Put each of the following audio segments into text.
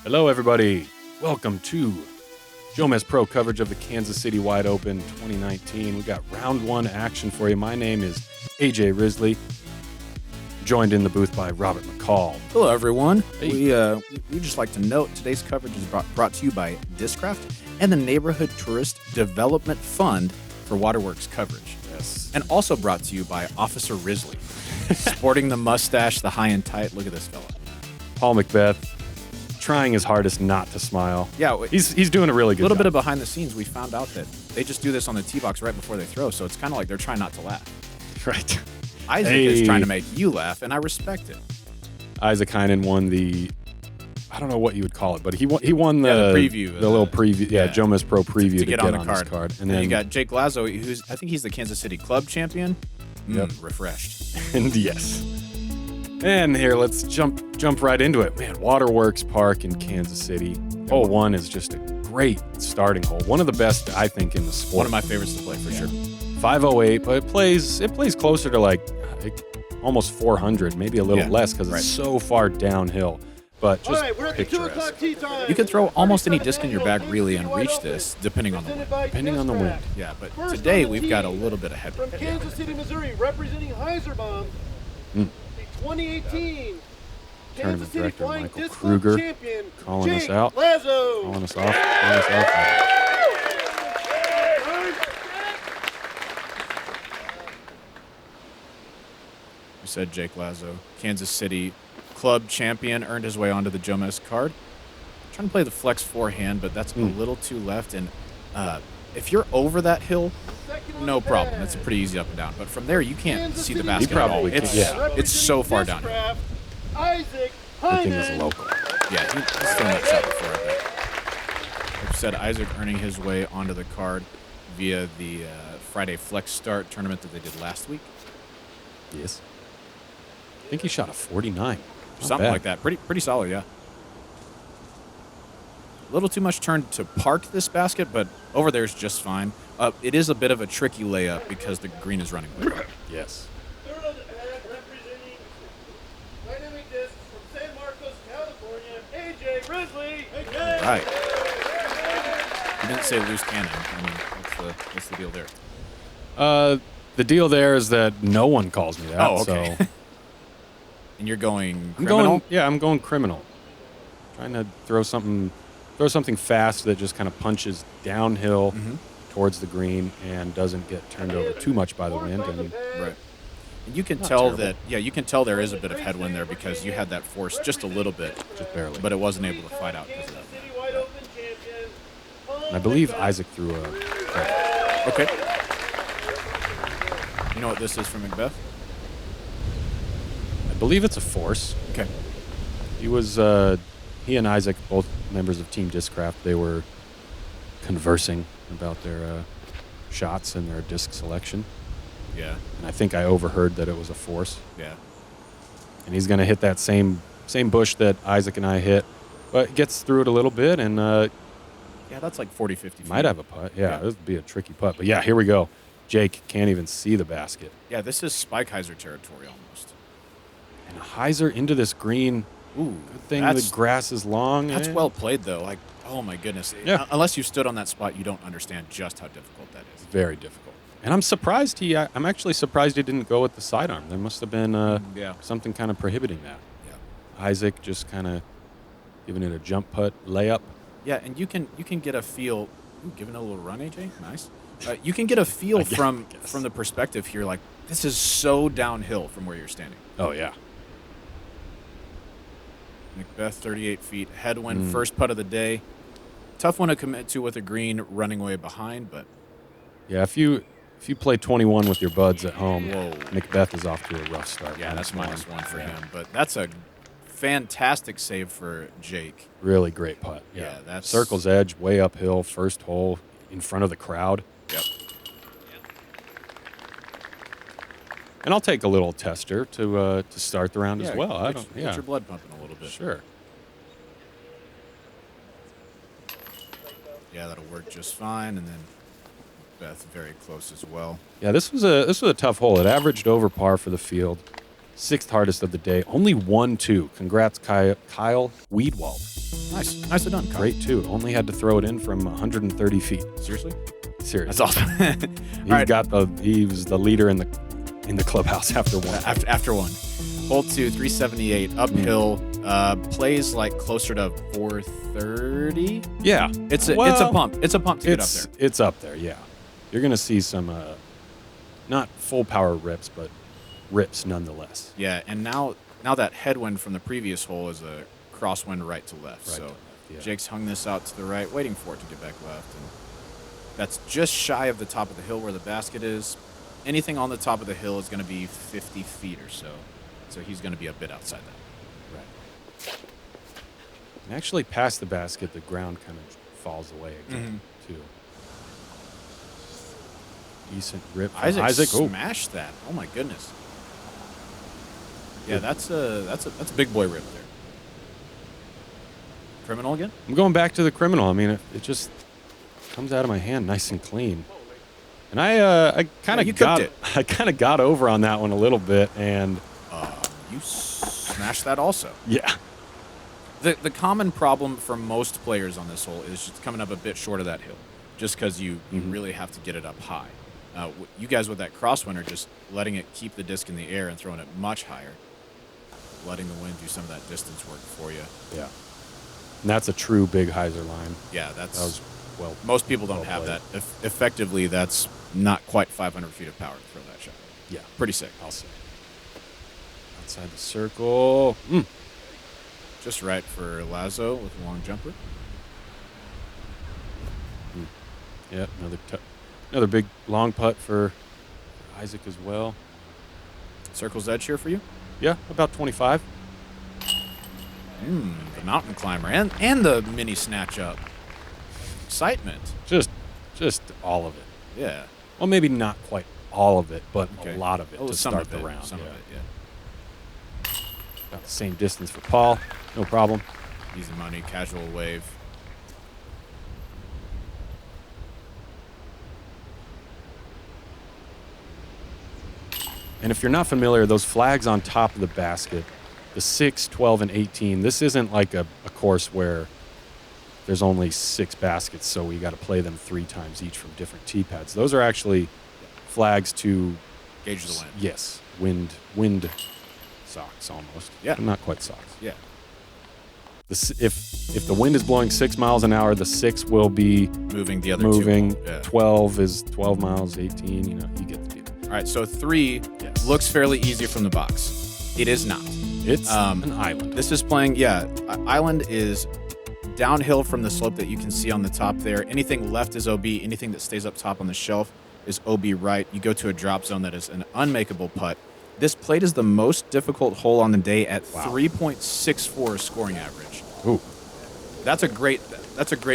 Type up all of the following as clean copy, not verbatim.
Hello, everybody. Welcome to JomezPro coverage of the Kansas City Wide Open 2019. We got round one action for you. My name is AJ Risley, joined in the booth by Robert McCall. Hello, everyone. Hey. We just like to note today's coverage is brought to you by Discraft and the Neighborhood Tourist Development Fund for Waterworks coverage. Yes. And also brought to you by Officer Risley, sporting the mustache, the high and tight. Look at this fella. Paul McBeth, trying his hardest not to smile. Yeah, He's doing a really good job. A little bit of behind the scenes. We found out that they just do this on the tee box right before they throw, so it's kind of like they're trying not to laugh. Right. Isaac is trying to make you laugh, and I respect it. Isaac Heinen won the, I don't know what you would call it, but he won the preview, the little preview, JomezPro preview to get on this card. And then you got Jake Lazzo, I think he's the Kansas City Club champion. Yep. Refreshed. And yes. And here, let's jump right into it. Man, Waterworks Park in Kansas City. Hole 1 is just a great starting hole. One of the best, I think, in the sport. One of my favorites to play, for sure. 508, but it plays closer to like almost 400, maybe a little less because it's so far downhill. But just picturesque. You can throw almost any disc in your bag, really, and reach this, depending on the wind. Depending on the wind. Yeah, but today we've got a little bit of headwind. From Kansas City, Missouri, representing Heiserbaum, the 2018 Kansas City Director Flying Michael Disc Kruger Club Champion, calling us Jake out. Lazzo. Calling us off. You said Jake Lazzo, Kansas City Club champion, earned his way onto the Jomez card. Trying to play the flex forehand, but that's a little too left. And if you're over that hill, no problem. It's a pretty easy up and down. But from there, you can't see the basket at all. It's so far down. Isaac I think Heinen. he's local. Yeah, he's thrown that shot before, I bet. Like I said, Isaac earning his way onto the card via the Friday Flex Start tournament that they did last week. Yes. I think he shot a 49. Something like that. Pretty solid, yeah. A little too much turn to park this basket, but over there is just fine. It is a bit of a tricky layup because the green is running with it. Yes. Third on the pad, representing Dynamic Discs from San Marcos, California, AJ Risley. AJ. Right. You didn't say loose cannon. I mean, what's the deal there? The deal there is that no one calls me that. Oh, okay. So And you're going criminal? I'm going criminal. Trying to throw something fast that just kind of punches downhill towards the green and doesn't get turned over too much by the wind. I mean, Right. And you can tell you can tell there is a bit of headwind there because you had that force just a little bit, just barely. but it wasn't able to fight out because of that. City Wide Open champion. And I believe Isaac threw a. Okay. You know what this is from McBeth? I believe it's a force. Okay. He and Isaac, both members of Team Discraft, they were conversing about their shots and their disc selection. Yeah. And I think I overheard that it was a force. Yeah. And he's going to hit that same bush that Isaac and I hit, but gets through it a little bit and Yeah, that's like 40, 50 feet. might have a putt. Yeah, this would be a tricky putt. But yeah, here we go. Jake can't even see the basket. Yeah, this is Spike Heiser territory almost. And Heiser into this green. Ooh, Good thing the grass is long. That's well played, though. Like, oh my goodness. Yeah. Unless you stood on that spot, you don't understand just how difficult that is. Very difficult. And I'm surprised I'm actually surprised he didn't go with the sidearm. There must have been something kind of prohibiting that. Yeah. Isaac just kind of giving it a jump putt layup. Yeah, and you can get a feel. Ooh, giving it a little run, AJ. Nice. You can get a feel from the perspective here. Like, this is so downhill from where you're standing. Oh yeah. McBeth, 38 feet. Headwind, first putt of the day. Tough one to commit to with a green running way behind, but Yeah, if you play 21 with your buds at home, Whoa. McBeth is off to a rough start. yeah, that's -1 for him. But that's a fantastic save for Jake. Really great putt. Yeah, that's Circle's edge, way uphill, first hole, in front of the crowd. Yep. And I'll take a little tester to start the round as well. Get your blood pumping a little bit. Sure. Yeah, that'll work just fine. And then Beth very close as well. Yeah, this was a tough hole. It averaged over par for the field. 6th hardest of the day. Only 1-2. Congrats, Kyle Weedwald. Nice. Nicely done, Kyle. Great, too. Only had to throw it in from 130 feet. Seriously? Seriously. That's awesome. He was the leader in the clubhouse after one. After one. Hole 2, 378, uphill. Plays like closer to 430. Yeah. It's a pump. It's a pump to get up there. It's up there, yeah. You're going to see some, not full power rips, but rips nonetheless. Yeah, and now that headwind from the previous hole is a crosswind right to left. Right so to left, yeah. Jake's hung this out to the right, waiting for it to get back left. And that's just shy of the top of the hill where the basket is. Anything on the top of the hill is going to be 50 feet or so. So he's going to be a bit outside that. Right. And actually, past the basket, the ground kind of falls away again, too. Decent rip from Isaac. Smashed that. Oh my goodness. Yeah, that's a big boy rip there. Criminal again? I'm going back to the criminal. I mean, it just comes out of my hand nice and clean. And I kind of got over on that one a little bit, and you smashed that also. Yeah. The common problem for most players on this hole is just coming up a bit short of that hill, just because you really have to get it up high. You guys with that crosswind are just letting it keep the disc in the air and throwing it much higher, letting the wind do some of that distance work for you. Yeah. And that's a true big hyzer line. Yeah, That was most people don't have that. Effectively, that's not quite 500 feet of power to throw that shot. Yeah. Pretty sick. I'll say. Outside the circle. Just right for Lazzo with a long jumper. Yeah, another big long putt for Isaac as well. Circle's edge here for you? Yeah, about 25. The mountain climber and the mini snatch up. Excitement. Just all of it. Yeah. Well, maybe not quite all of it, but Okay. a lot of it to start the round. Some of it, yeah. About the same distance for Paul. No problem. Easy money, casual wave. And if you're not familiar, those flags on top of the basket, the 6, 12, and 18, this isn't like a course where there's only 6 baskets, so we got to play them 3 times each from different tee pads. Those are actually flags to Gauge the wind. Yes, wind socks almost. Yeah. But not quite socks. Yeah. If the wind is blowing 6 miles an hour, the 6 will be Moving the other moving. two. Yeah. 12 is 12 miles, 18, you get the deal. All right, so 3 Yes. looks fairly easy from the box. It is not. It's an island. This is playing, island is downhill from the slope that you can see on the top there. Anything left is OB. Anything that stays up top on the shelf is OB right. You go to a drop zone that is an unmakeable putt. This played is the most difficult hole on the day at 3.64 scoring average. Ooh. That's a great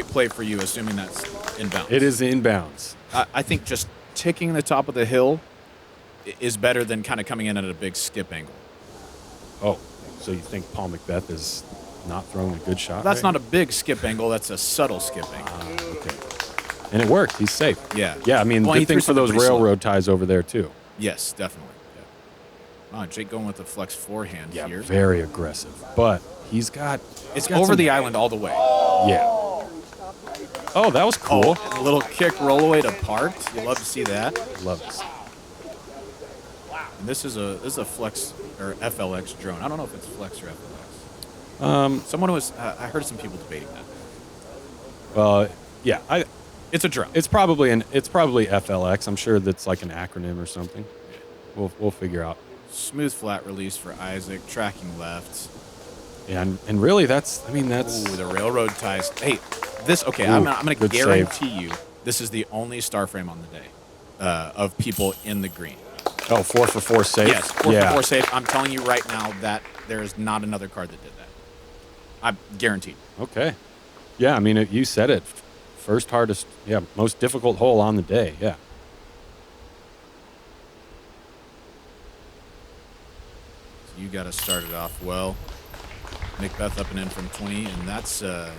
play for you, assuming that's inbounds. It is inbounds. I think just ticking the top of the hill is better than kind of coming in at a big skip angle. Oh, so you think Paul McBeth is not throwing a good shot? That's not a big skip angle. That's a subtle skip angle. Okay. And it worked. He's safe. Yeah. Yeah, I mean, Well, he good thing threw for those something pretty railroad ties over there, too. Yes, definitely. Yeah. Jake going with the flex forehand Yeah, here. very aggressive. But he's got... It's got over some- the island all the way. Yeah. Oh, that was cool. Oh, a little kick roll away to parked. You love to see that. Love this. And this is a flex or FLX drone. I don't know if it's flex or FLX. Someone was I heard some people debating that. Yeah, It's a drone. it's probably FLX. I'm sure that's like an acronym or something. We'll figure out. Smooth flat release for Isaac, tracking left. Yeah, and really that's Ooh, the railroad ties. Hey, this okay. Ooh, I'm gonna good guarantee you this is the only star frame on the day of people in the green. Oh, 4 for 4 safe. Yes, 4 for 4 safe. I'm telling you right now that there is not another card that did that. I'm guaranteed. Okay. Yeah, I mean, you said it. First hardest, most difficult hole on the day. Yeah. So you got to start it off well. McBeth up and in from 20, and that's on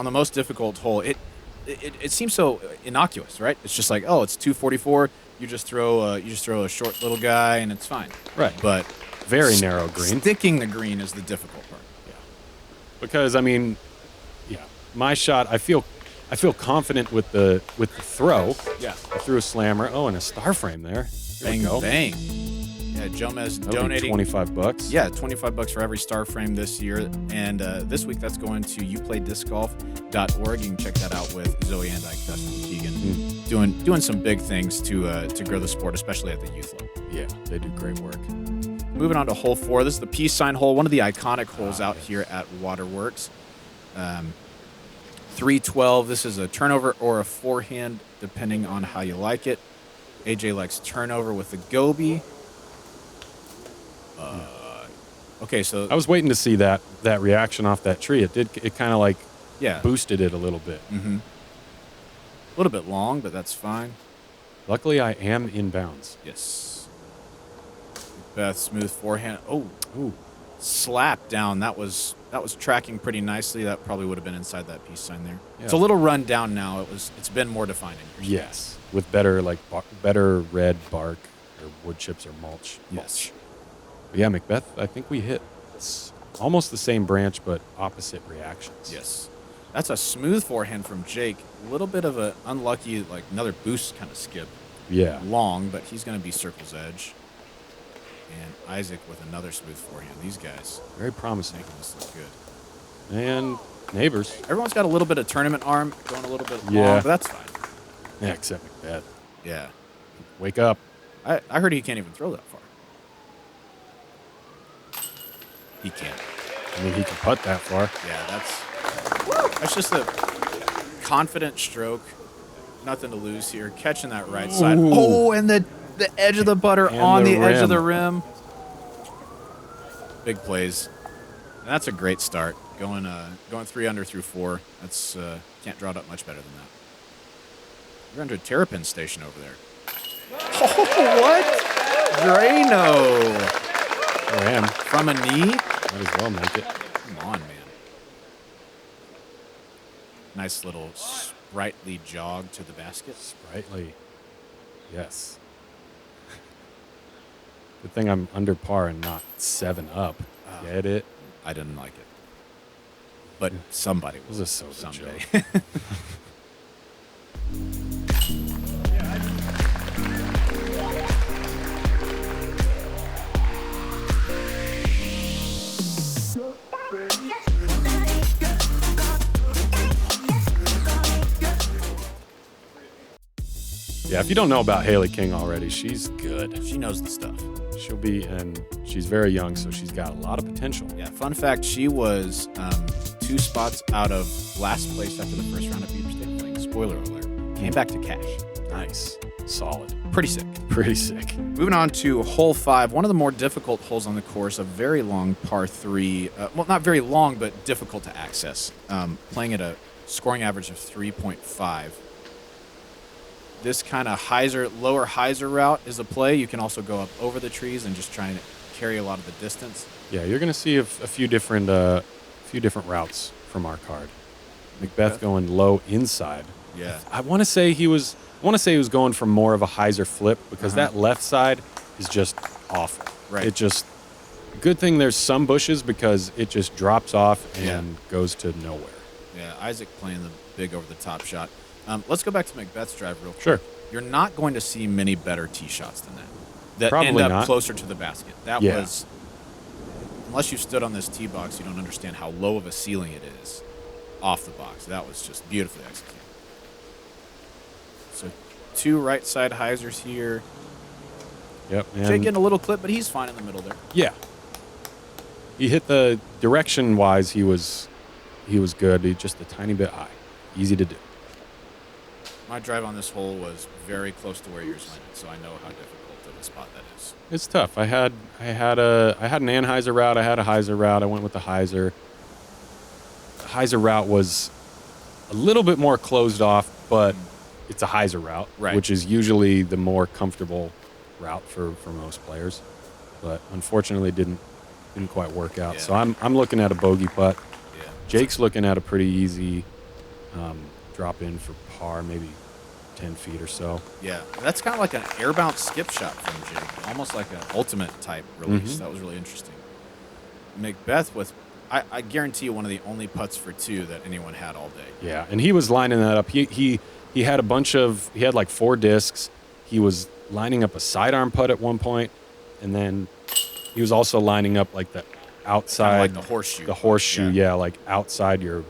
the most difficult hole. it seems so innocuous, right? It's just like, oh, it's 244. You just throw a short little guy and it's fine. Right. But Very narrow green. Sticking the green is the difficult part. Yeah. Because I mean, yeah, my shot. I feel confident with the throw. Yeah. I threw a slammer. Oh, and a star frame there. Here we Bang go. bang. Yeah, Jomez donating $25. Yeah, $25 for every star frame this year. And this week that's going to youplaydiscgolf.org. You can check that out with Zoe and Ike, Dustin and Keegan. Doing some big things to grow the sport, especially at the youth level. Yeah, they do great work. Moving on to hole 4. This is the peace sign hole, one of the iconic holes out here at Waterworks. 312. This is a turnover or a forehand, depending on how you like it. AJ likes turnover with the goby. Okay, so I was waiting to see that reaction off that tree. It kind of like yeah, boosted it a little bit. Mm-hmm. A little bit long, but that's fine. Luckily, I am in bounds. Yes. McBeth, smooth forehand. Oh, Ooh. Slap down. That was tracking pretty nicely. That probably would have been inside that peace sign there. Yeah. It's a little run down now. It's been more defining. Yes, with better better red bark or wood chips or mulch. Yes. But yeah, McBeth, I think we hit almost the same branch, but opposite reactions. Yes. That's a smooth forehand from Jake. A little bit of an unlucky, like another boost kind of skip. Yeah. Long, but he's going to be circle's edge. And Isaac with another smooth forehand. These guys Very promising. making this look good. And neighbors. Everyone's got a little bit of tournament arm, going a little bit long, Yeah. but that's fine. Yeah, except McBeth. Yeah. Wake up. I heard he can't even throw that far. He can't. I mean, he can putt that far. Yeah, that's just a confident stroke. Nothing to lose here. Catching that right side. Ooh. Oh, and the edge of the putter And on the the edge of rim. the rim. Big plays. And that's a great start. Going 3 under through 4. That's can't draw it up much better than that. You're under Terrapin Station over there. Oh, what? Drano. I am. From a knee? Might as well make it. Come on, man. Nice little sprightly jog to the basket. Sprightly. Yes. Good thing I'm under par and not 7 up. Get it? I didn't like it. But somebody It was will a soda someday. joke. Yeah, if you don't know about Haley King already, she's good. She knows the stuff. She'll be, and she's very young, so she's got a lot of potential. Yeah, fun fact, she was 2 spots out of last place after the first round of Beaver State playing. Spoiler alert. Came back to cash. Nice. Solid. Pretty sick. Pretty sick. Moving on to hole 5, one of the more difficult holes on the course, a very long par 3. Well, not very long, but difficult to access. Playing at a scoring average of 3.5. This kind of lower hyzer route is a play. You can also go up over the trees and just try and carry a lot of the distance. Yeah, you're going to see a few different routes from our card. McBeth going low inside. Yeah. I want to say he was going for more of a hyzer flip because that left side is just awful. Right. It just good thing there's some bushes because it just drops off and goes to nowhere. Yeah, Isaac playing the big over the top shot. Let's go back to McBeth's drive real quick. Sure. You're not going to see many better tee shots than that. That Probably end up not. closer to the basket. That Yeah. was, unless you stood on this tee box, you don't understand how low of a ceiling it is off the box. That was just beautifully executed. So 2 right side hyzers here. Yep. Jake And getting a little clip, but he's fine in the middle there. yeah. He hit the direction wise. He was good. He just a tiny bit high. Easy to do. My drive on this hole was very close to where yours landed, so I know how difficult of a spot that is. It's tough. I had an Anheuser route. I had a hyzer route. I went with the hyzer. The hyzer route was a little bit more closed off, but it's a hyzer route, Right. which is usually the more comfortable route for most players. But unfortunately, didn't quite work out. Yeah. So I'm looking at a bogey putt. Yeah. Jake's looking at a pretty easy drop in for par, maybe 10 feet or so. Yeah, that's kind of like an air bounce skip shot from Jake, almost like an ultimate type release. Mhm. That was really interesting. McBeth with, I guarantee you, one of the only putts for 2 that anyone had all day. Yeah, and he was lining that up. He had a bunch of, he had like 4 discs. He was lining up a sidearm putt at one point, and then he was also lining up like the outside, Kinda like the horseshoe. The horseshoe, yeah, like outside your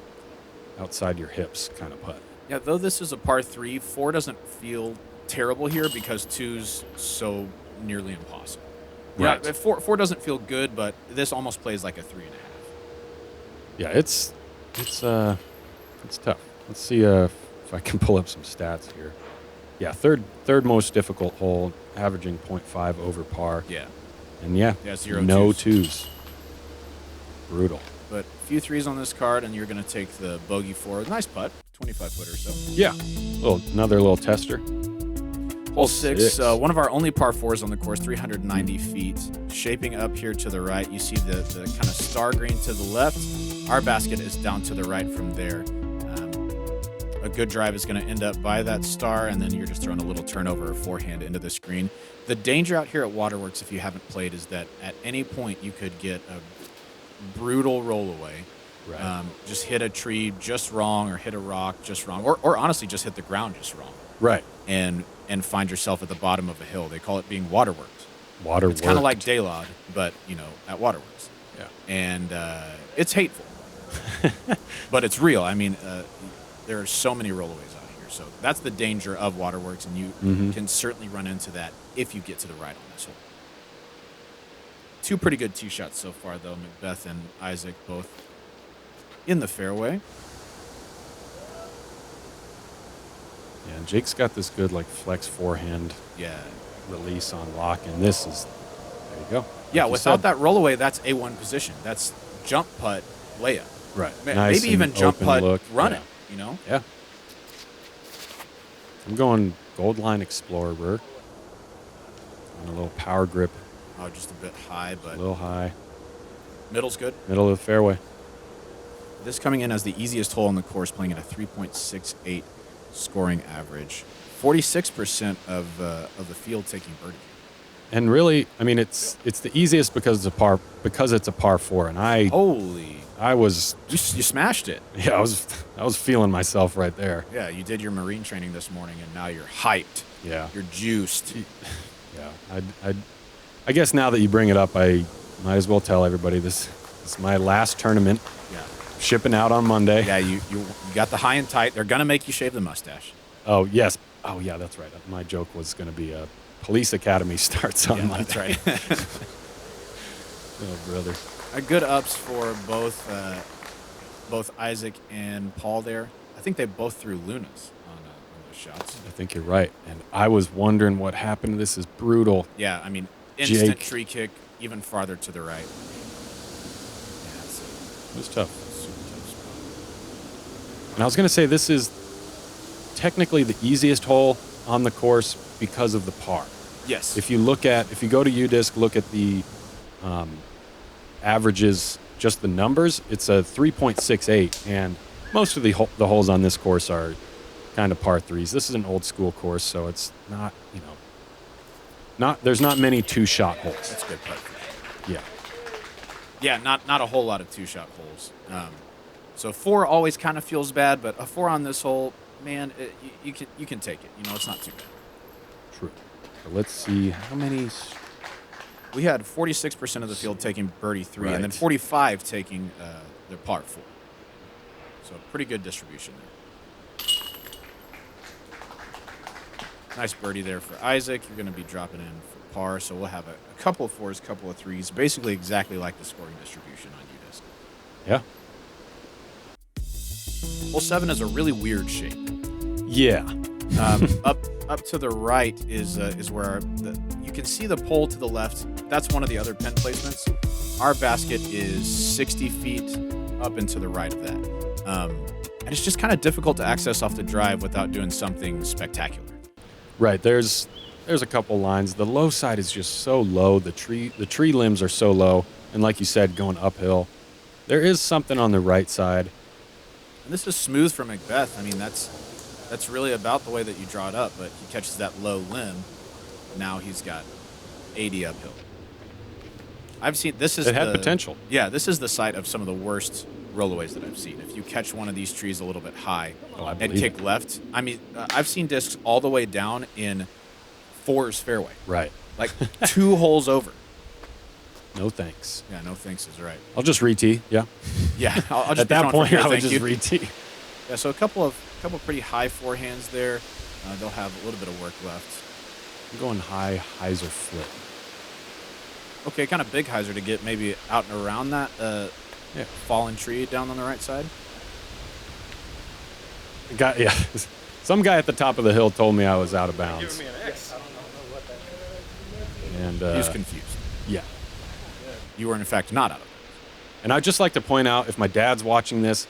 hips kind of putt. Yeah, though this is a par 3, 4 doesn't feel terrible here because 2's so nearly impossible. Right. Yeah, 4 doesn't feel good, but this almost plays like a 3.5. Yeah, it's tough. Let's see if I can pull up some stats here. Yeah, third most difficult hole, averaging 0.5 over par. Yeah. And yeah, Yeah, 0 no twos. 2s. Brutal. But a few 3s on this card, and you're going to take the bogey 4. Nice putt, 25-footer or so. Yeah, another little tester. Hole 6, one of our only par 4s on the course, 390 feet. Shaping up here to the right, you see the kind of star green to the left. Our basket is down to the right from there. A good drive is going to end up by that star, and then you're just throwing a little turnover or forehand into the screen. The danger out here at Waterworks, if you haven't played, is that at any point you could get a brutal rollaway. Right. Just hit a tree just wrong, or hit a rock just wrong, or honestly just hit the ground just wrong. Right. And find yourself at the bottom of a hill. They call it being waterworked. Waterworks. It's kind of like Daylod, but, at Waterworks. Yeah. And it's hateful. But it's real. I mean, there are so many rollaways out here. So that's the danger of Waterworks, and you can certainly run into that if you get to the right on this hole. 2 pretty good tee shots so far, though. McBeth and Isaac both in the fairway. Yeah, and Jake's got this good like flex forehand Yeah. release on lock, and this is, there you go. Yeah, Like you without said. that rollaway, that's A1 position. That's jump putt layup. Right. Maybe Nice even and jump open putt look. run Yeah. it, Yeah. I'm going Gold Line Explorer. On a little power grip, Oh, just a bit high, a but little high, middle's good. middle of the fairway. This coming in as the easiest hole on the course, playing at a 3.68 scoring average. 46% of the field taking birdie. And really, I mean, it's the easiest because it's a par 4, and I was You smashed it. yeah, I was feeling myself right there. Yeah, you did your marine training this morning, and now you're hyped. Yeah. You're juiced. Yeah, I guess now that you bring it up, I might as well tell everybody this is my last tournament. Yeah. Shipping out on Monday. Yeah, you got the high and tight. They're going to make you shave the mustache. Oh, yes. Oh, yeah, that's right. My joke was going to be Police Academy starts on Monday. That's right. Oh, brother. Good ups for both Isaac and Paul there. I think they both threw Lunas on those shots. I think you're right. And I was wondering what happened. This is brutal. Yeah, I mean, instant Jake. tree kick, even farther to the right. Yeah, It was tough. super tough spot. And I was going to say this is technically the easiest hole on the course because of the par. Yes. If you go to UDisc, look at the averages, just the numbers, it's a 3.68, and most of the holes on this course are kind of par 3s. This is an old school course, so it's not, there's not many 2-shot holes. That's a good putt. Yeah. Yeah, not a whole lot of 2-shot holes. So 4 always kind of feels bad, but a 4 on this hole, man, you can take it. It's not too bad. True. So let's see how many. We had 46% of the field taking birdie 3, and then Right. 45 taking their par 4. So pretty good distribution there. Nice birdie there for Isaac. You're going to be dropping in for par, so we'll have a couple of 4s, couple of 3s, basically exactly like the scoring distribution on UDisc. Yeah. Hole 7 is a really weird shape. Yeah. Up to the right is where you can see the pole to the left. That's one of the other pin placements. Our basket is 60 feet up and to the right of that. And it's just kind of difficult to access off the drive without doing something spectacular. Right. There's a couple lines. The low side is just so low. The tree limbs are so low, and like you said, going uphill. There is something on the right side. And this is smooth from McBeth. I mean, that's really about the way that you draw it up, but he catches that low limb. Now he's got 80 uphill. I've seen this is It had potential. Yeah, this is the site of some of the worst rollaways that I've seen. If you catch one of these trees a little bit high and kick left, I mean, I've seen discs all the way down in 4's fairway. Right. Like 2 holes over. No thanks. Yeah, no thanks is right. I'll just re-tee. Yeah. Yeah, I'll just At that point, I would thank just you. re-tee. Yeah, so a couple pretty high forehands there. They'll have a little bit of work left. I'm going high hyzer flip. Okay, kind of big hyzer to get maybe out and around that fallen tree down on the right side. Yeah. Some guy at the top of the hill told me I was out of bounds. Giving me an X. And He was confused. yeah. You were, in fact, not out of it. And I'd just like to point out, if my dad's watching this,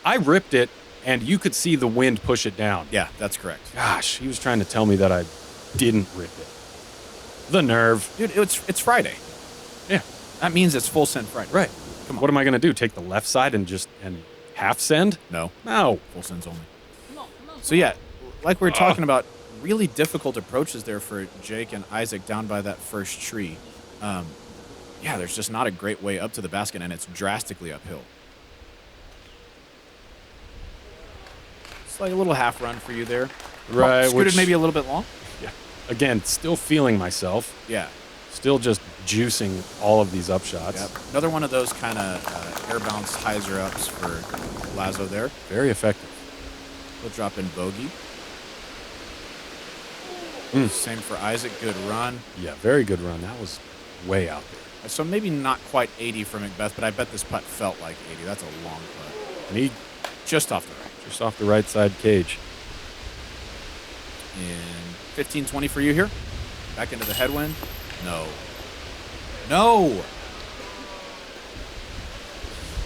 I ripped it, and you could see the wind push it down. Yeah, that's correct. Gosh, he was trying to tell me that I didn't rip it. The nerve. Dude, it's Friday. Yeah. That means it's full send Friday. Right. Come on. What am I going to do? Take the left side and half send? No. No. Full sends only. So, yeah, like we were talking about, really difficult approaches there for Jake and Isaac down by that first tree. Yeah, there's just not a great way up to the basket, and it's drastically uphill. It's like a little half run for you there. Right. Scooted maybe a little bit long. Yeah. Again, still feeling myself. Yeah. Still just juicing all of these upshots. Yep. Another one of those kind of air bounce hyzer ups for Lazzo there. Very effective. He'll drop in bogey. Same for Isaac. Good run. Yeah, very good run. That was way out there. So maybe not quite 80 for McBeth, but I bet this putt felt like 80. That's a long putt. And he Just off the right. just off the right side cage. And 15-20 for you here. Back into the headwind. No. No!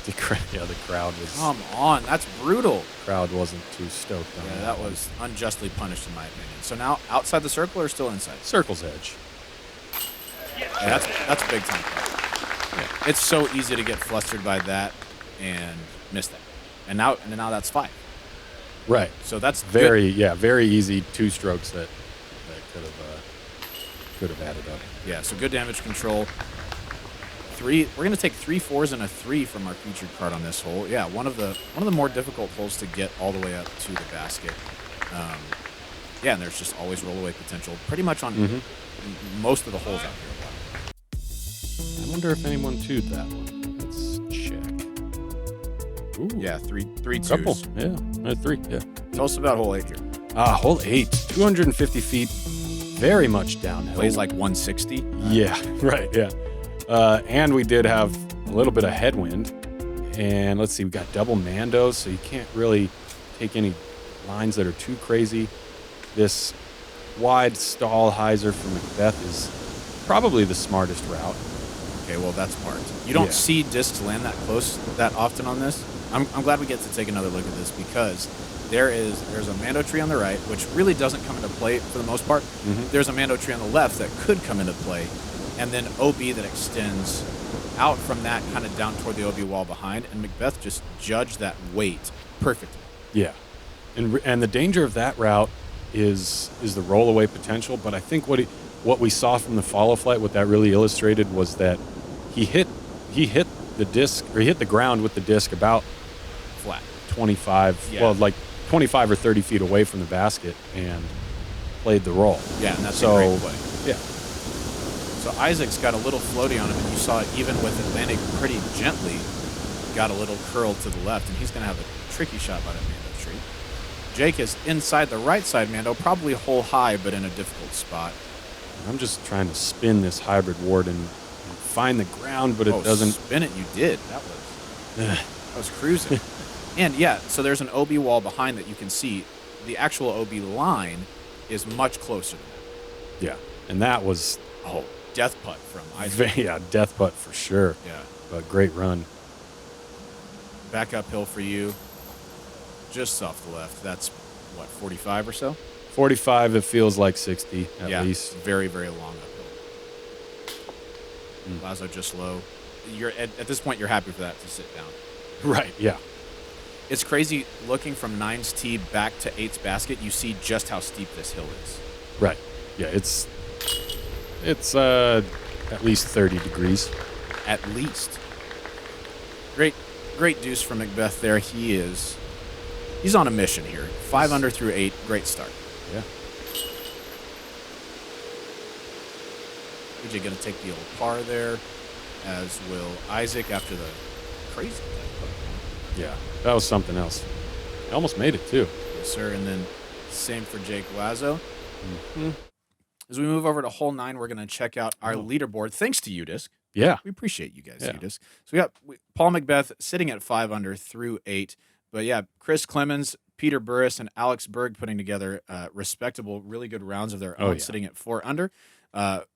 The crowd was. Come on. That's brutal. Crowd wasn't too stoked on Yeah, that was unjustly punished in my opinion. So now outside the circle or still inside? Circle's edge. Yeah, that's a big time. Yeah. It's so easy to get flustered by that and miss that. And now that's 5. Right. So that's Very good. very easy 2 strokes that could have added up. Yeah, so good damage control. 3. We're gonna take 3 4s and a 3 from our featured card on this hole. Yeah, one of the more difficult holes to get all the way up to the basket. Yeah, and theres just always rollaway potential pretty much on most of the holes out here. I wonder if anyone two'd that one. Let's check. Ooh. Yeah, three Couple. twos. Yeah. 3. Yeah. Tell us about hole 8 here. Hole 8. 250 feet. Very much downhill. Plays like 160. Yeah. Right. Yeah. And we did have a little bit of headwind. And let's see, we got double Mandos, so you can't really take any lines that are too crazy. This wide stall hyzer from McBeth is probably the smartest route. Okay, well, that's smart. You don't Yeah. see discs land that close that often on this. I'm glad we get to take another look at this because there's a Mando tree on the right, which really doesn't come into play for the most part. There's a Mando tree on the left that could come into play, and then OB that extends out from that kind of down toward the OB wall behind, and McBeth just judged that weight perfectly. Yeah. And the danger of that route is the rollaway potential, but I think what we saw from the FollowFlight, what that really illustrated was that he hit the disc, or he hit the ground with the disc about Flat. 25, Yeah. well, like 25 or 30 feet away from the basket and played the roll. Yeah, and that's So, a great play. Yeah. So Isaac's got a little floaty on him, and you saw it even with Atlantic pretty gently got a little curl to the left, and he's going to have a tricky shot by that Mando tree. Jake is inside the right side Mando, probably hole high, but in a difficult spot. I'm just trying to spin this hybrid ward and find the ground, but it doesn't. Spin it, you did. That was cruising. And yeah, so there's an OB wall behind that you can see. The actual OB line is much closer than that. Yeah. And that was, Death putt from Isaac. yeah, death putt for sure. Yeah. But great run. Back uphill for you. Just off the left. That's, what, 45 or so? 45, it feels like 60 at least. Very, very long uphill. Lazzo just low. You're at this point, you're happy for that to sit down. Right, yeah. It's crazy looking from 9's tee back to 8's basket. You see just how steep this hill is. Right. Yeah, it's at least 30 degrees. At least. Great deuce from McBeth there. He's on a mission here. 5 under through 8. Great start. Yeah. AJ going to take the old par there, as will Isaac after the crazy. Yeah, that was something else. He almost made it, too. Yes, sir. And then same for Jake Lazzo. Mm-hmm. As we move over to hole 9, we're going to check out our leaderboard. Thanks to UDisc. Yeah. We appreciate you guys, Yeah. UDisc. So we got Paul McBeth sitting at 5 under through 8. But yeah, Chris Clemens, Peter Burris, and Alex Berg putting together respectable, really good rounds of their own, sitting at 4 under.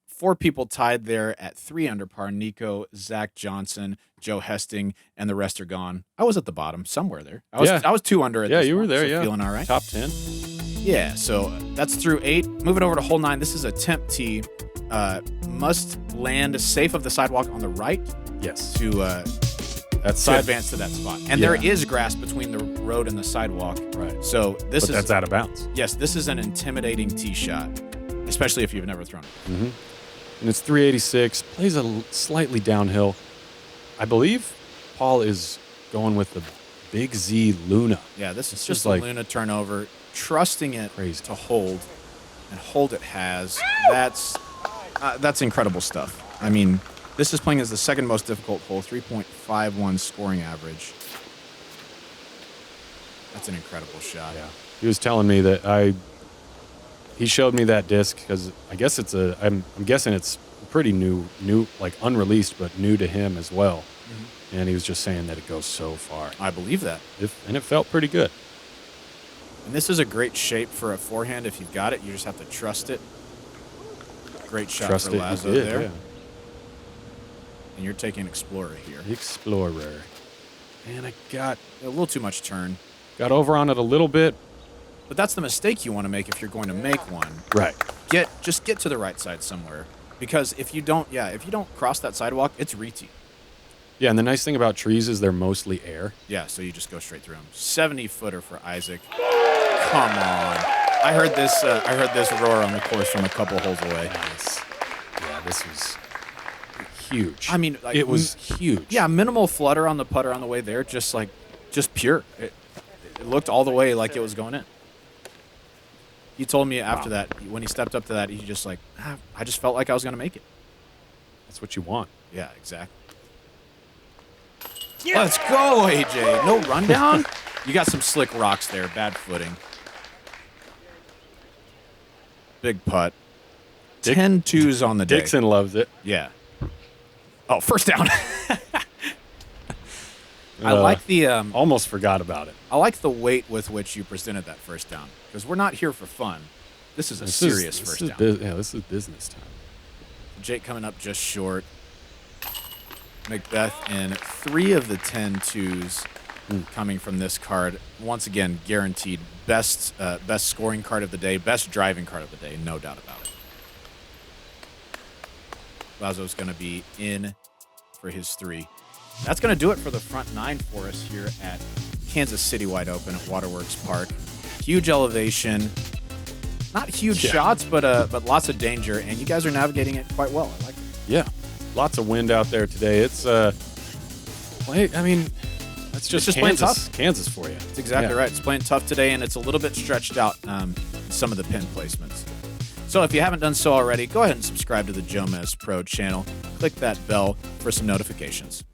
4 people tied there at 3 under par. Nico, Zach Johnson, Joe Hesting, and the rest are gone. I was at the bottom somewhere there. I was 2 under at this you were point, there, so yeah. feeling all right. Top 10. Yeah, so that's through 8. Moving over to hole 9, this is a temp tee. Must land safe of the sidewalk on the right Yes. to That's advance to that spot. And there is grass between the road and the sidewalk. Right. So that's out of bounds. Yes, this is an intimidating tee shot, especially if you've never thrown it. Mm-hmm. And it's 386. Plays a slightly downhill. I believe Paul is going with the Big Z Luna. Yeah, this is It's just just a like- Luna turnover, trusting it Crazy. to hold, and hold it has. That's incredible stuff. I mean, this is playing as the second most difficult hole, 3.51 scoring average. That's an incredible shot. Yeah. He was telling me that he showed me that disc because I guess I'm guessing it's pretty new, like unreleased, but new to him as well. Mm-hmm. And he was just saying that it goes so far. I believe that. And it felt pretty good. And this is a great shape for a forehand. If you've got it, you just have to trust it. Great shot Trust for it, Lazzo you did, there. yeah. And you're taking Explorer here. Explorer. And I got A little too much turn. over on it a little bit. But that's the mistake you want to make if you're going to make one. Right. Just get to the right side somewhere. Because if you don't cross that sidewalk, it's re-tee. Yeah, and the nice thing about trees is they're mostly air. Yeah, so you just go straight through them. 70-footer for Isaac. Come on. I heard this roar on the course from a couple holes away. Nice. Yeah, this was huge. I mean, like, it was huge. Yeah, minimal flutter on the putter on the way there, just pure. It looked all the way like it was going in. He told me after that, when he stepped up to that, he just like, I just felt like I was going to make it. That's what you want. Yeah, exactly. Yeah. Let's go, AJ. No rundown? You got some slick rocks there. Bad footing. Big putt. 10 twos on the day. Dixon loves it. Yeah. Oh, first down. I like the almost forgot about it. I like the weight with which you presented that first down, because we're not here for fun. This is a serious first down. This is business time. Jake coming up just short. McBeth in 3 of the 10 twos coming from this card. Once again, guaranteed best scoring card of the day, best driving card of the day, no doubt about it. Lazzo's going to be in for his 3. That's going to do it for the front 9 for us here at Kansas City Wide Open at Waterworks Park. Huge elevation. Not huge shots, but lots of danger, and you guys are navigating it quite well. I like it. Yeah. Lots of wind out there today. It's that's just playing Kansas, tough. Kansas for you. That's exactly right. It's playing tough today, and it's a little bit stretched out, some of the pin placements. So if you haven't done so already, go ahead and subscribe to the JomezPro channel. Click that bell for some notifications.